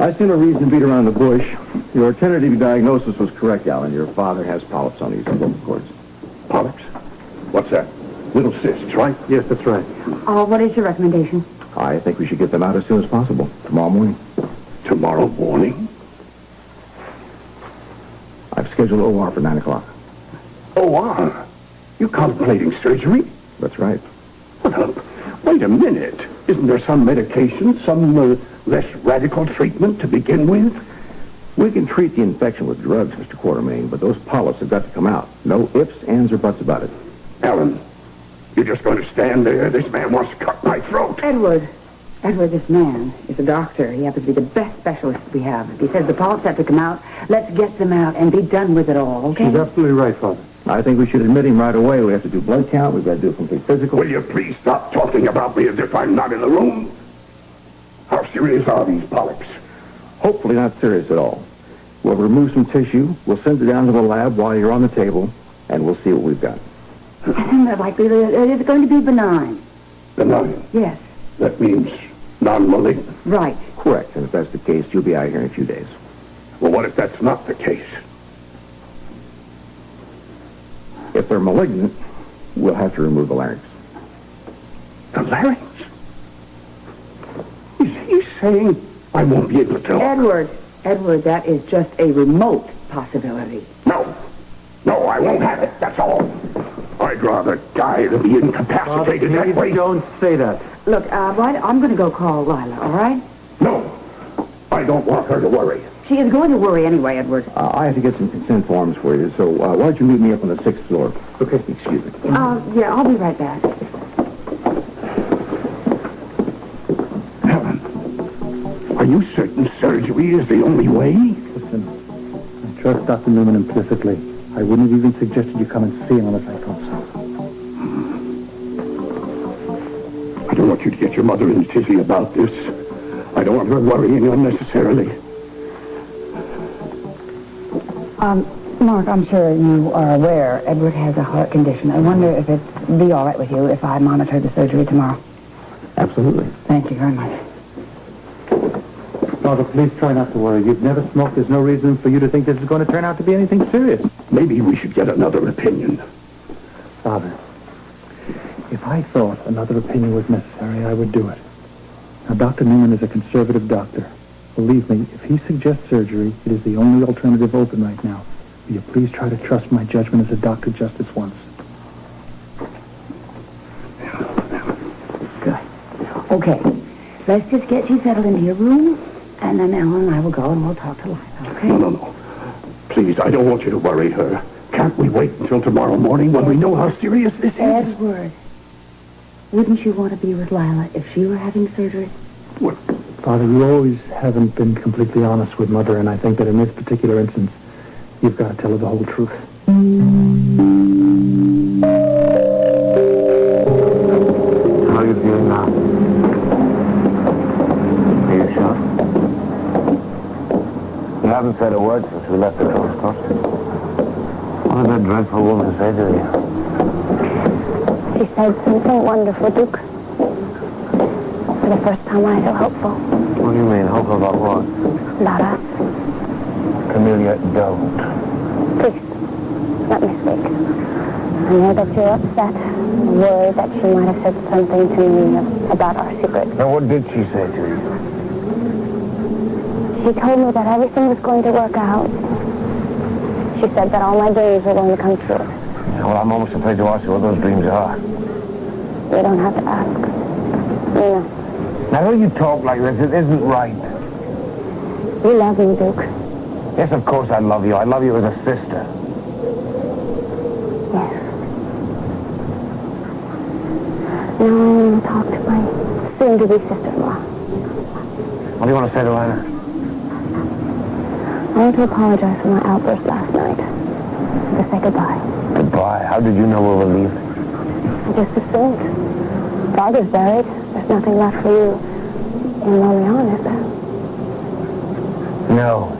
I see no reason to beat around the bush. Your tentative diagnosis was correct, Alan. Your father has polyps on these umbilical cords. Polyps? What's that? Little cysts, right? Yes, that's right. What is your recommendation? I think we should get them out as soon as possible. Tomorrow morning. Tomorrow morning? I've scheduled OR for 9 o'clock. OR? You contemplating surgery? That's right. Well, wait a minute. Isn't there some medication, some less radical treatment to begin with? We can treat the infection with drugs, Mr. Quartermain, but those polyps have got to come out. No ifs, ands, or buts about it. Alan, you're just going to stand there? This man wants to cut my throat. Edward, this man is a doctor. He happens to be the best specialist we have. If he says the polyps have to come out, let's get them out and be done with it all, okay? She's absolutely right, Father. I think we should admit him right away. We have to do blood count. We've got to do a complete physical. Will you please stop talking about me as if I'm not in the room? How serious are these polyps? Hopefully not serious at all. We'll remove some tissue. We'll send it down to the lab while you're on the table, and we'll see what we've got. They're likely it's going to be benign. Benign? Yes. That means non-malignant? Right. Correct, and if that's the case, you'll be out here in a few days. Well, what if that's not the case? If they're malignant, we'll have to remove the larynx. The larynx? Is he saying I won't be able to talk? Edward, that is just a remote possibility. No, I won't have it, that's all. I'd rather die than be incapacitated that way. Don't say that. Look, I'm going to go call Lila, all right? No, I don't want her to worry. She is going to worry anyway, Edward. I have to get some consent forms for you, so why don't you meet me up on the 6th floor? Okay. Excuse me. Yeah, I'll be right back. Helen, are you certain surgery is the only way? Listen, I trust Dr. Newman implicitly. I wouldn't have even suggested you come and see him unless I thought so. I don't want you to get your mother in a tizzy about this. I don't want her worrying unnecessarily. Mark, I'm sure you are aware Edward has a heart condition. I wonder if it'd be all right with you if I monitor the surgery tomorrow. Absolutely. Thank you very much. Father, please try not to worry. You've never smoked. There's no reason for you to think this is going to turn out to be anything serious. Maybe we should get another opinion. Father, if I thought another opinion was necessary, I would do it. Now, Dr. Newman is a conservative doctor. Believe me, if he suggests surgery, it is the only alternative open right now. Will you please try to trust my judgment as a doctor just this once? Good. Okay. Let's just get you settled into your room, and then Ellen and I will go and we'll talk to Lila, okay? No. Please, I don't want you to worry her. Can't we wait until tomorrow morning when we know how serious this is? Edward, wouldn't you want to be with Lila if she were having surgery? What? Father, you always haven't been completely honest with Mother, and I think that in this particular instance, you've got to tell her the whole truth. How are you feeling now? Are you sure? You haven't said a word since we left the coast, huh? What did that dreadful woman say to you? She said something wonderful, Duke. For the first time, I feel hopeful. What do you mean? Hopeful about what? About us. Camellia, don't. Please, let me speak. I know that you're upset, worried that she might have said something to me about our secret. Now, what did she say to you? She told me that everything was going to work out. She said that all my dreams were going to come true. Yeah, well, I'm almost afraid to ask you what those dreams are. You don't have to ask. You know. Now, don't you talk like this. It isn't right. You love me, Duke. Yes, of course I love you. I love you as a sister. Yes. Now I want to talk to my soon-to-be sister-in-law. What do you want to say to Lana? I want to apologize for my outburst last night. And to say goodbye. Goodbye. How did you know we were leaving? I just assumed. Father's buried. There's nothing left for you in Lilian, is there? No.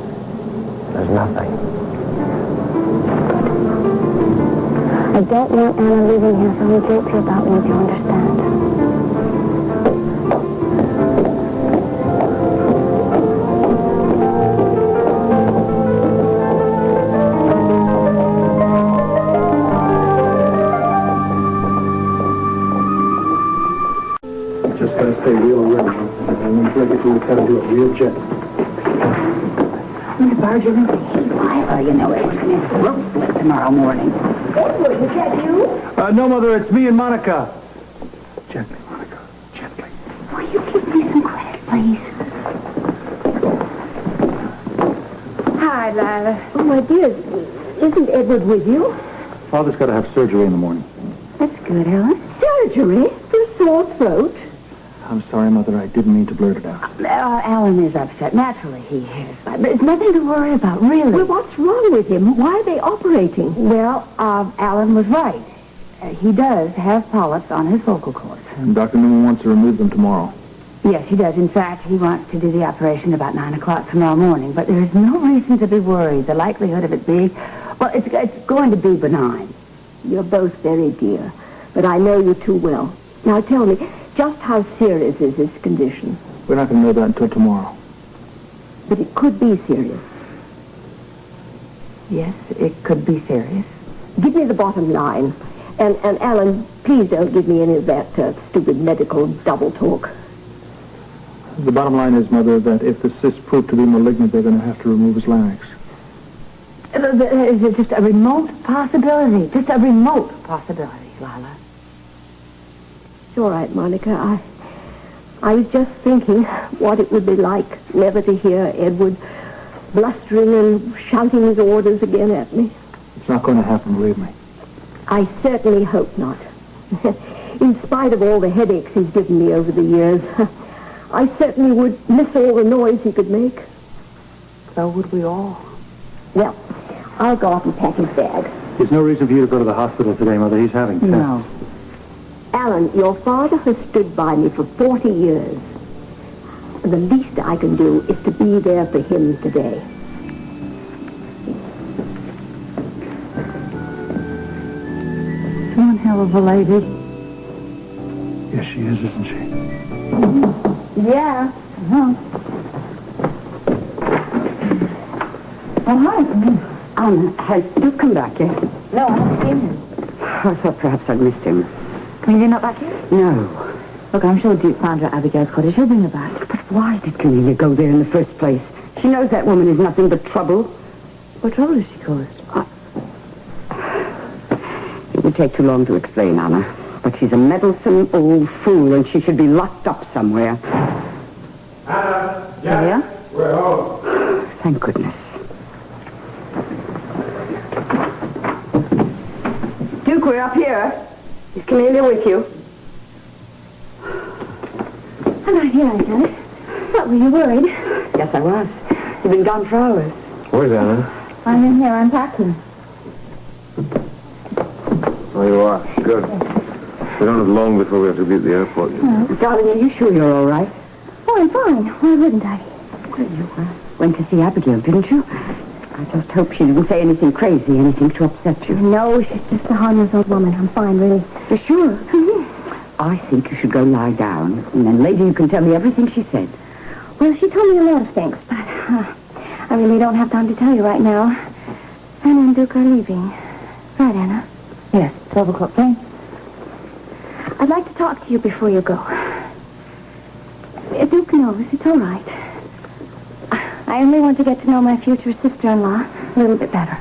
There's nothing. I don't want Anna leaving here feeling guilty about me, do you understand? Just gotta stay real alert. And when you get through the cut, do it real gentle. Mr. Barger, why? You know it was going to throat split tomorrow morning. Edward, is that you? No, Mother, it's me and Monica. Gently, Monica. Gently. Will you give me some credit, please? Hi, Lila. Oh, my dear, isn't Edward with you? Father's got to have surgery in the morning. That's good, Ellen. Surgery? For a sore throat? I'm sorry, Mother. I didn't mean to blurt it out. Alan is upset. Naturally, he is. But there's nothing to worry about, really. Well, what's wrong with him? Why are they operating? Well, Alan was right. He does have polyps on his vocal cords. And Dr. Newman wants to remove them tomorrow. Yes, he does. In fact, he wants to do the operation about 9 o'clock tomorrow morning. But there is no reason to be worried. The likelihood of it being, well, it's going to be benign. You're both very dear, but I know you too well. Now tell me, just how serious is his condition? We're not going to know that until tomorrow. But it could be serious. Yes, it could be serious. Give me the bottom line. And Alan, please don't give me any of that stupid medical double talk. The bottom line is, Mother, that if the cysts prove to be malignant, they're going to have to remove his larynx. Is it just a remote possibility? Just a remote possibility, Lila. It's all right, Monica. I was just thinking what it would be like never to hear Edward blustering and shouting his orders again at me. It's not going to happen, believe me. I certainly hope not. In spite of all the headaches he's given me over the years, I certainly would miss all the noise he could make. So would we all. Well, I'll go up and pack his bag. There's no reason for you to go to the hospital today, Mother. He's having tests. No. Alan, your father has stood by me for 40 years. The least I can do is to be there for him today. She's one hell of a lady. Yes, she is, isn't she? Yeah. Oh, hi. Has Duke come back yet? No, I haven't seen him. I thought perhaps I'd missed him. Camellia not back yet? No. Look, I'm sure Duke found her at Abigail's cottage. She'll bring her back. But why did Camellia go there in the first place? She knows that woman is nothing but trouble. What trouble has she caused? It would take too long to explain, Anna. But she's a meddlesome old fool, and she should be locked up somewhere. Anna, Yeah? we're home. Thank goodness. Duke, we're up here. Is Camellia with you? I'm right here, Aunt Janet. What, were you worried? Yes, I was. You've been gone for hours. Where's Anna? I'm in here unpacking. Oh, you are. Good. We don't have long before we have to be at the airport. Darling, are you sure you're all right? Oh, I'm fine. Why wouldn't I? Well, you went to see Abigail, didn't you? I just hope she didn't say anything crazy, anything to upset you. No, she's just a harmless old woman. I'm fine, really. You're sure? I think you should go lie down, and then later you can tell me everything she said. Well, she told me a lot of things, but I really don't have time to tell you right now. Anna and Duke are leaving. Right, Anna? Yes, 12 o'clock train. I'd like to talk to you before you go. Duke knows. It's all right. I only want to get to know my future sister-in-law a little bit better.